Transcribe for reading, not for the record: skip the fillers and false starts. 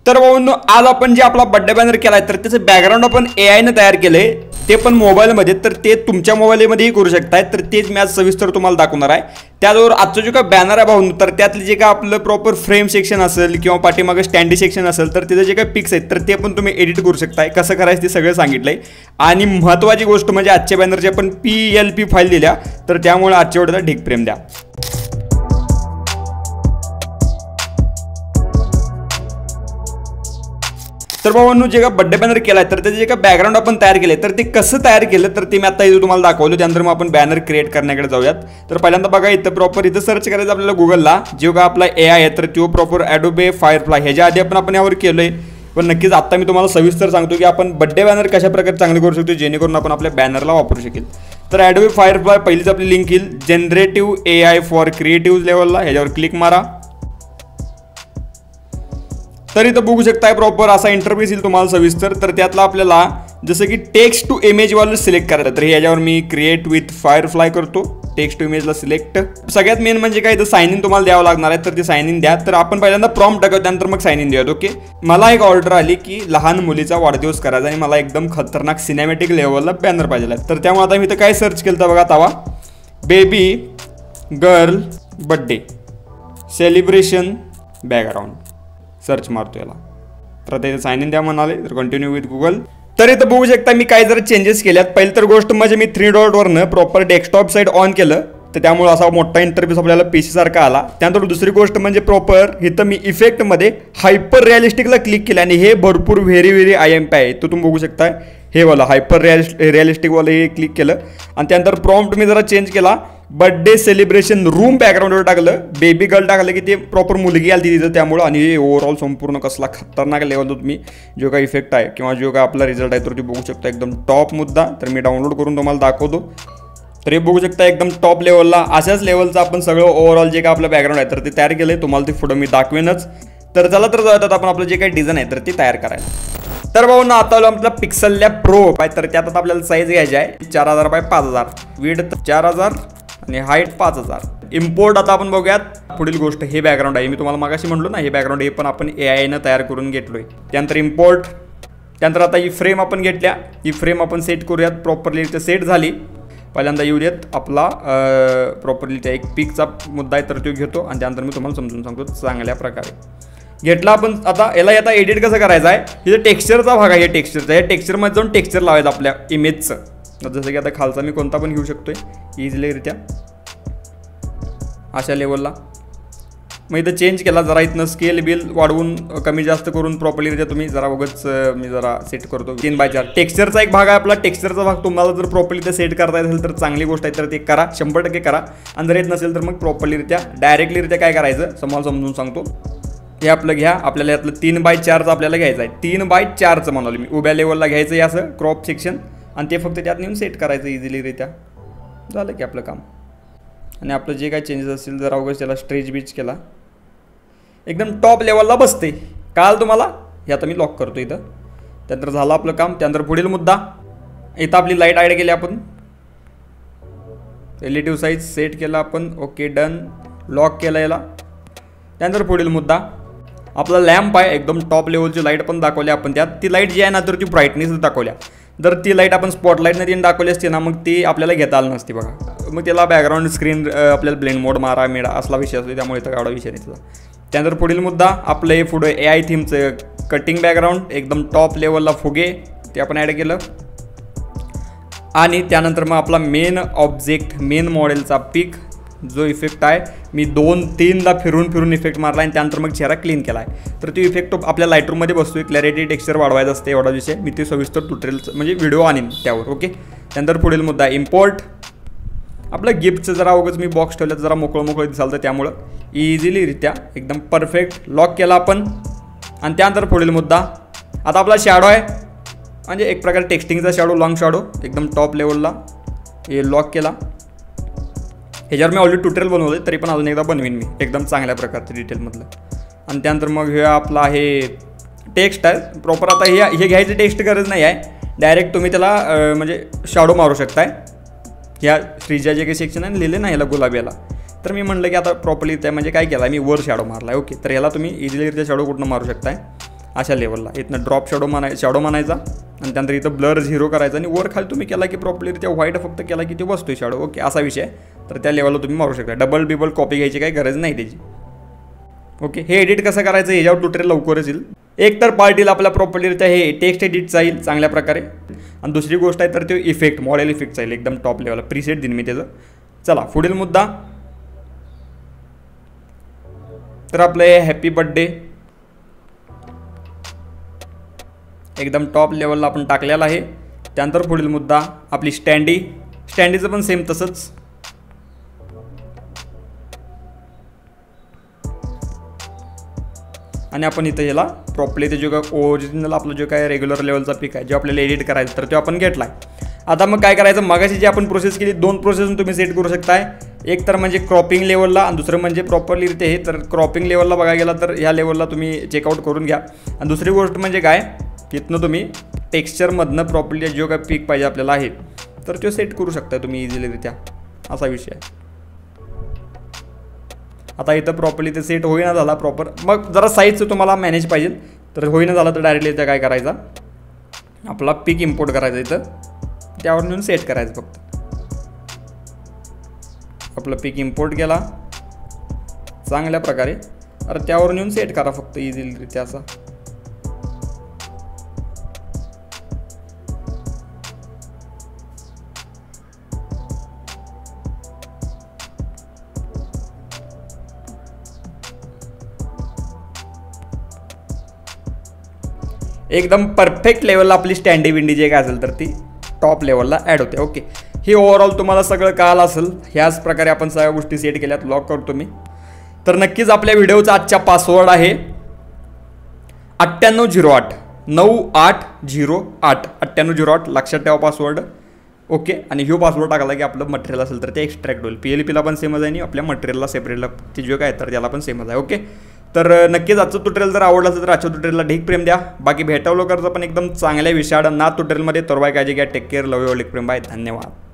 तर भाऊंनो, आज आपण जे आपला बर्थडे बॅनर केलाय तर त्याचं बॅकग्राऊंड आपण AI ने तयार केलंय, ते पण मोबाईलमध्ये. तर ते तुमच्या मोबाईलमध्येही करू शकताय. तर तेच मी आज सविस्तर तुम्हाला दाखवणार आहे. त्याचबरोबर आजचं जे काय बॅनर आहे भाऊंनो, तर त्यातले जे काय आपलं प्रॉपर फ्रेम सेक्शन असेल किंवा पाठीमागे स्टँडी सेक्शन असेल तर त्याचे जे काही पिक्स आहेत तर ते पण तुम्ही एडिट करू शकताय. कसं करायचं ते सगळं सांगितलंय. आणि महत्त्वाची गोष्ट म्हणजे आजच्या बॅनरची आपण PLP फाईल दिल्या, तर त्यामुळे आजच्या वेळेला ढीग प्रेम द्या. तर भावांनो, जे का बर्थडे बॅनर केलाय तर त्याचे जे का बॅकग्राऊंड आपण तयार केले तर ते कसं तयार केलं तर ते मी आता इथं तुम्हाला दाखवलं. त्यानंतर मग आपण बॅनर क्रिएट करण्याकडे जाऊयात. तर पहिल्यांदा बघा, इथं प्रॉपर इथं सर्च करायचं आपल्याला गुगलला, जो का आपला AI आहे तर तो प्रॉपर Adobe Firefly ह्याच्या आधी आपण यावर केलोय. पण नक्कीच आता मी तुम्हाला सविस्तर सांगतो की आपण बर्थडे बॅनर कशा प्रकारे चांगले करू शकतो जेणेकरून आपण आपल्या बॅनरला वापरू शकेल. तर Adobe Firefly पहिलीच आपली लिंक येईल, जनरेटिव्ह AI फॉर क्रिएटिव्ह लेवलला, ह्याच्यावर क्लिक मारा. तर इथं बघू शकताय प्रॉपर असा इंटरफेस येईल तुम्हाला सविस्तर. तर त्यातला आपल्याला जसं की टेक्स्ट टू इमेज वाला सिलेक्ट करायचं. तर याच्यावर मी क्रिएट विथ फायरफ्लाय करतो, टेक्स्ट टू इमेजला सिलेक्ट. सगळ्यात मेन म्हणजे काय, इथं साइन इन तुम्हाला द्यावं लागणार आहे. तर ते साइन इन द्या. तर आपण पहिल्यांदा प्रॉम्प्ट टाकू, त्यानंतर मग साइन इन देऊयात. ओके, मला एक ऑर्डर आली की लहान मुलीचा वाढदिवस करायचा आणि मला एकदम खतरनाक सिनेमॅटिक लेवलला बॅनर पाहिजे. तर त्यामुळे आता मी इथं काय सर्च केलं तर बघा, तवा baby girl birthday celebration background search मारतो याला. तर आता इथं साइन इन द्या म्हणाले. तर कंटिन्यू विथ गुगल. तर इथं बघू शकता मी काय जरा चेंजेस केल्यात. पहिली तर गोष्ट म्हणजे मी 3 डॉटवरनं प्रॉपर डेस्कटॉप साईड ऑन केलं, तर त्यामुळे असा मोठा इंटरफेस आपल्याला PC सारखा आला. त्यानंतर दुसरी गोष्ट म्हणजे प्रॉपर इथं मी इफेक्टमध्ये हायपर रिअलिस्टिकला क्लिक केलं आणि हे भरपूर व्हेरी IMP आहे. तो तुम्ही बघू शकताय, हे वाला हायपर रिअलिस्टिकवाला हे क्लिक केलं. आणि त्यानंतर प्रॉम्प्ट मी जरा चेंज केला, बर्थडे सेलिब्रेशन रूम बॅकग्राऊंडवर टाकलं, बेबी गर्ल टाकलं की ते प्रॉपर मुलगी आली तिथं त्यामुळं. आणि हे ओव्हरऑल संपूर्ण कसला खतरनाक लेवलला तुम्ही जो काय इफेक्ट आहे किंवा जो काय आपला रिझल्ट आहे तर ते बघू शकता, एकदम टॉप मुद्दा. तर मी डाउनलोड करून तुम्हाला दाखवतो. तर हे बघू शकता एकदम टॉप लेवलला अशाच लेवलचं आपण सगळं ओव्हरऑल जे काय आपलं बॅकग्राऊंड आहे तर ते तयार केलं आहे. तुम्हाला ते पुढं मी दाखवेनच. तर चला तर जाऊयात आपण आपलं जे काही डिझाईन आहे तर ते तयार करायला. तर भाऊ ना, आता आपला पिक्सल लॅब प्रो आहे. तर त्यात आता आपल्याला साईज घ्यायची आहे 4000 बाय 5000, विड्थ 4000 आणि हाईट 5000. इम्पोर्ट आता आपण बघूयात. पुढील गोष्ट हे बॅकग्राऊंड आहे, मी तुम्हाला मागाशी म्हटलो ना, हे बॅकग्राऊंड हे पण आपण AI ने तयार करून घेतलोय. त्यानंतर इम्पोर्ट. त्यानंतर आता ही फ्रेम आपण घेतल्या, ही फ्रेम आपण सेट करूयात. प्रॉपरली इथं सेट झाली. पहिल्यांदा येऊ देत आपला प्रॉपरली त्या एक पिकचा मुद्दा आहे तर तो घेतो आणि त्यानंतर मी तुम्हाला समजून सांगतो चांगल्या प्रकारे घेतला आपण. आता याला एडिट कसं करायचं आहे, इथं टेक्स्चरचा भाग आहे, टेक्स्चरचा. या टेक्स्चरमध्ये जाऊन टेक्स्चर लावायचं आपल्या इमेजचं. जसं की आता खालचा मी कोणता पण घेऊ शकतोय इझिलीरित्या अशा लेवलला. मग इथं चेंज केला जरा, इथनं स्केल बिल वाढवून कमी जास्त करून प्रॉपरलीरित्या तुम्ही जरा बघच मी जरा सेट करतो 3x4. टेक्स्चरचा एक भाग आहे आपला, टेक्स्चरचा भाग तुम्हाला जर प्रॉपरली ते सेट करता असेल तर चांगली गोष्ट आहे, तर ते करा, 100% करा. आणि जर येत नसेल तर मग प्रॉपरलीरित्या डायरेक्टलीरित्या काय करायचं तुम्हाला समजून सांगतो. हे आपलं घ्या, आपल्याला यातलं 3x4चं आपल्याला घ्यायचं आहे. 3x4चं म्हणालो मी, उभ्या लेवलला घ्यायचं आहे असं क्रॉप सेक्शन आणि ते फक्त त्यात नेऊन सेट करायचं इझिलीरित्या. झालं की आपलं काम. आणि आपलं जे काय चेंजेस असतील जरा उगाच त्याला स्ट्रेच बीच केला, एकदम टॉप लेवलला बसते. काल तुम्हाला हे आता मी लॉक करतो इथं. त्यानंतर झालं आपलं काम. त्यानंतर पुढील मुद्दा, इथं आपली लाईट ॲड केली आपण, रिलेटिव्ह साईज सेट केला आपण. ओके, डन, लॉक केलं याला. त्यानंतर पुढील मुद्दा, आपला लॅम्प आहे, एकदम टॉप लेवलची लाईट पण दाखवली आपण त्यात. ती लाईट जी आहे ना तर ती ब्राईटनेस दाखवल्या. जर ती लाईट आपण स्पॉटलाईटने तीन दाखवली असते ना मग ती आपल्याला घेता आलं नसती बघा. मग त्याला बॅकग्राऊंड स्क्रीन आपल्याला ब्लेंड मोड मारा मिळा असला विषय असतो, त्यामुळे इथं एवढा विषय नाही त्याचा. त्यानंतर पुढील मुद्दा, आपलं हे पुढे AI थीमचं कटिंग बॅकग्राऊंड एकदम टॉप लेवलला फुगे ते आपण ॲड केलं. आणि त्यानंतर मग आपला मेन ऑब्जेक्ट, मेन मॉडेलचा पिक जो इफेक्ट आहे मी 2-3दा फिरून इफेक्ट मारला आणि त्यानंतर मग चेहरा क्लीन केला आहे. तर तो इफेक्ट आपल्या लाईटरूममध्ये बसतोय. क्लॅरिटी टेक्स्चर वाढवायचं असते एवढा विषय. मी ते सविस्तर ट्युटोरियल म्हणजे व्हिडिओ आणीन त्यावर. ओके, त्यानंतर पुढील मुद्दा इम्पोर्ट. आपलं गिफ्टचं जरा उगाच मी बॉक्स ठेवलं तर जरा मोकळं दिसाल तर त्यामुळं इझिलीरित्या एकदम परफेक्ट लॉक केला आपण. आणि त्यानंतर पुढील मुद्दा, आता आपला शॅडो आहे म्हणजे एक प्रकारे टेक्स्टिंगचा शॅडो, लॉंग शॅडो एकदम टॉप लेवलला हे लॉक केला. ह्याच्यावर मी ऑलरेडी ट्युटोरियल बनवलं तरी पण अजून एकदा बनवीन मी एकदम चांगल्या प्रकारचं डिटेलमधलं. आणि त्यानंतर मग हे आपला हे टेक्स्ट आहे प्रॉपर. आता हे घ्यायचं टेक्स्ट गरज नाही आहे, डायरेक्ट तुम्ही त्याला म्हणजे शॅडो मारू शकताय. ह्या श्रीजा जे काही सेक्शन आहे लिहिले ना ह्याला गुलाबी याला, तर मी म्हटलं की आता प्रॉपरली त्या म्हणजे काय केलं मी वर शॅडो मारला आहे. ओके, तर ह्याला तुम्ही इझिलीरित्या शॅडो कुठनं मारू शकताय. अशा लेवलला. इथनं ड्रॉप शॅडो म्हणायचा आणि त्यानंतर इथं ब्लर 0 करायचा आणि वर खाली तुम्ही केला की प्रॉपरली त्या व्हाईट फक्त केला की ते बसतोय शॅडो. ओके, असा विषय आहे. तर त्या लेवलला तुम्ही मारू शकता. डबल बिबल कॉपी घ्यायची काही गरज नाही त्याची. ओके, हे एडिट कसं करायचं याच्यावर ट्युटोरियल लवकरच येईल. एक तर पार्ट येईल आपल्या प्रॉपर्टीचा हे टेक्स्ट एडिटचा येईल चांगल्या प्रकारे, आणि दुसरी गोष्ट आहे तर ते इफेक्ट मॉडेल इफेक्टचा येईल एकदम टॉप लेवलला. प्रीसेट देईन मी त्याचं. चला पुढील मुद्दा तर आपलं हे हॅपी बर्थडे एकदम टॉप लेवलला आपण टाकलेला आहे. त्यानंतर पुढील मुद्दा आपली स्टँडीचं पण सेम तसंच. आणि आपण इथं याला प्रॉपरली ते जो काय ओरिजिनल आपलं जो काय रेग्युलर लेवलचा पिक आहे जो आपल्याला एडिट करायचं तर तो आपण घेतला आहे. आता मग काय करायचं, मगाशी जी आपण प्रोसेस केली 2 प्रोसेस तुम्ही सेट करू शकताय. एक तर म्हणजे क्रॉपिंग लेवलला आणि दुसरं म्हणजे प्रॉपरली ते हे. तर क्रॉपिंग लेवलला बघायला गेला तर ह्या लेवलला तुम्ही चेकआउट करून घ्या. आणि दुसरी गोष्ट म्हणजे काय, तिथनं तुम्ही टेक्स्चरमधनं प्रॉपरली जो काय पिक पाहिजे आपल्याला आहे तर तो सेट करू शकता तुम्ही इझिलीरित्या. असा विषय आहे. आता इथं प्रॉपरली ते सेट होईना झाला प्रॉपर. मग जरा साईजचं तुम्हाला मॅनेज पाहिजे तर होईना झालं तर डायरेक्टली इथं काय करायचा, आपला पिक इम्पोर्ट करायचा इथं, त्यावर नेऊन सेट करायचं फक्त. आपलं पिक इम्पोर्ट केला चांगल्या प्रकारे, अरे त्यावर नेऊन सेट करा फक्त इझिलीरित्या असा. एकदम परफेक्ट लेवलला आपली स्टँडी विंडी जे काय असेल तर ती टॉप लेवलला ॲड होते. ओके, हे ओव्हरऑल तुम्हाला सगळं कळालं असेल. ह्याच प्रकारे आपण सगळ्या गोष्टी सेट केल्यात. लॉक करतो मी. तर नक्कीच आपल्या व्हिडिओचा आजचा पासवर्ड आहे 9808 9808 9808. लक्षात ठेवा पासवर्ड. ओके, आणि ह्यो पासवर्ड टाकला की आपलं मटेरियल असेल तर ते एक्स्ट्रॅक्ट होईल. PLPला पण सेमच आहे आणि आपल्या मटेरियलला सेपरेटला ते जो काय तर त्याला पण सेमच आहे. ओके, तर नक्कीच आजचं ट्युटोरियल जर आवडलं असेल तर आजच्या ट्युटोरियलला ढीक प्रेम द्या. बाकी भेटावं लवकरच पण एकदम चांगल्या विषयाड ना ट्युटोरियलमध्ये. तर बाय काळजी घ्या. Take care. Love you all. प्रेम. बाय. धन्यवाद.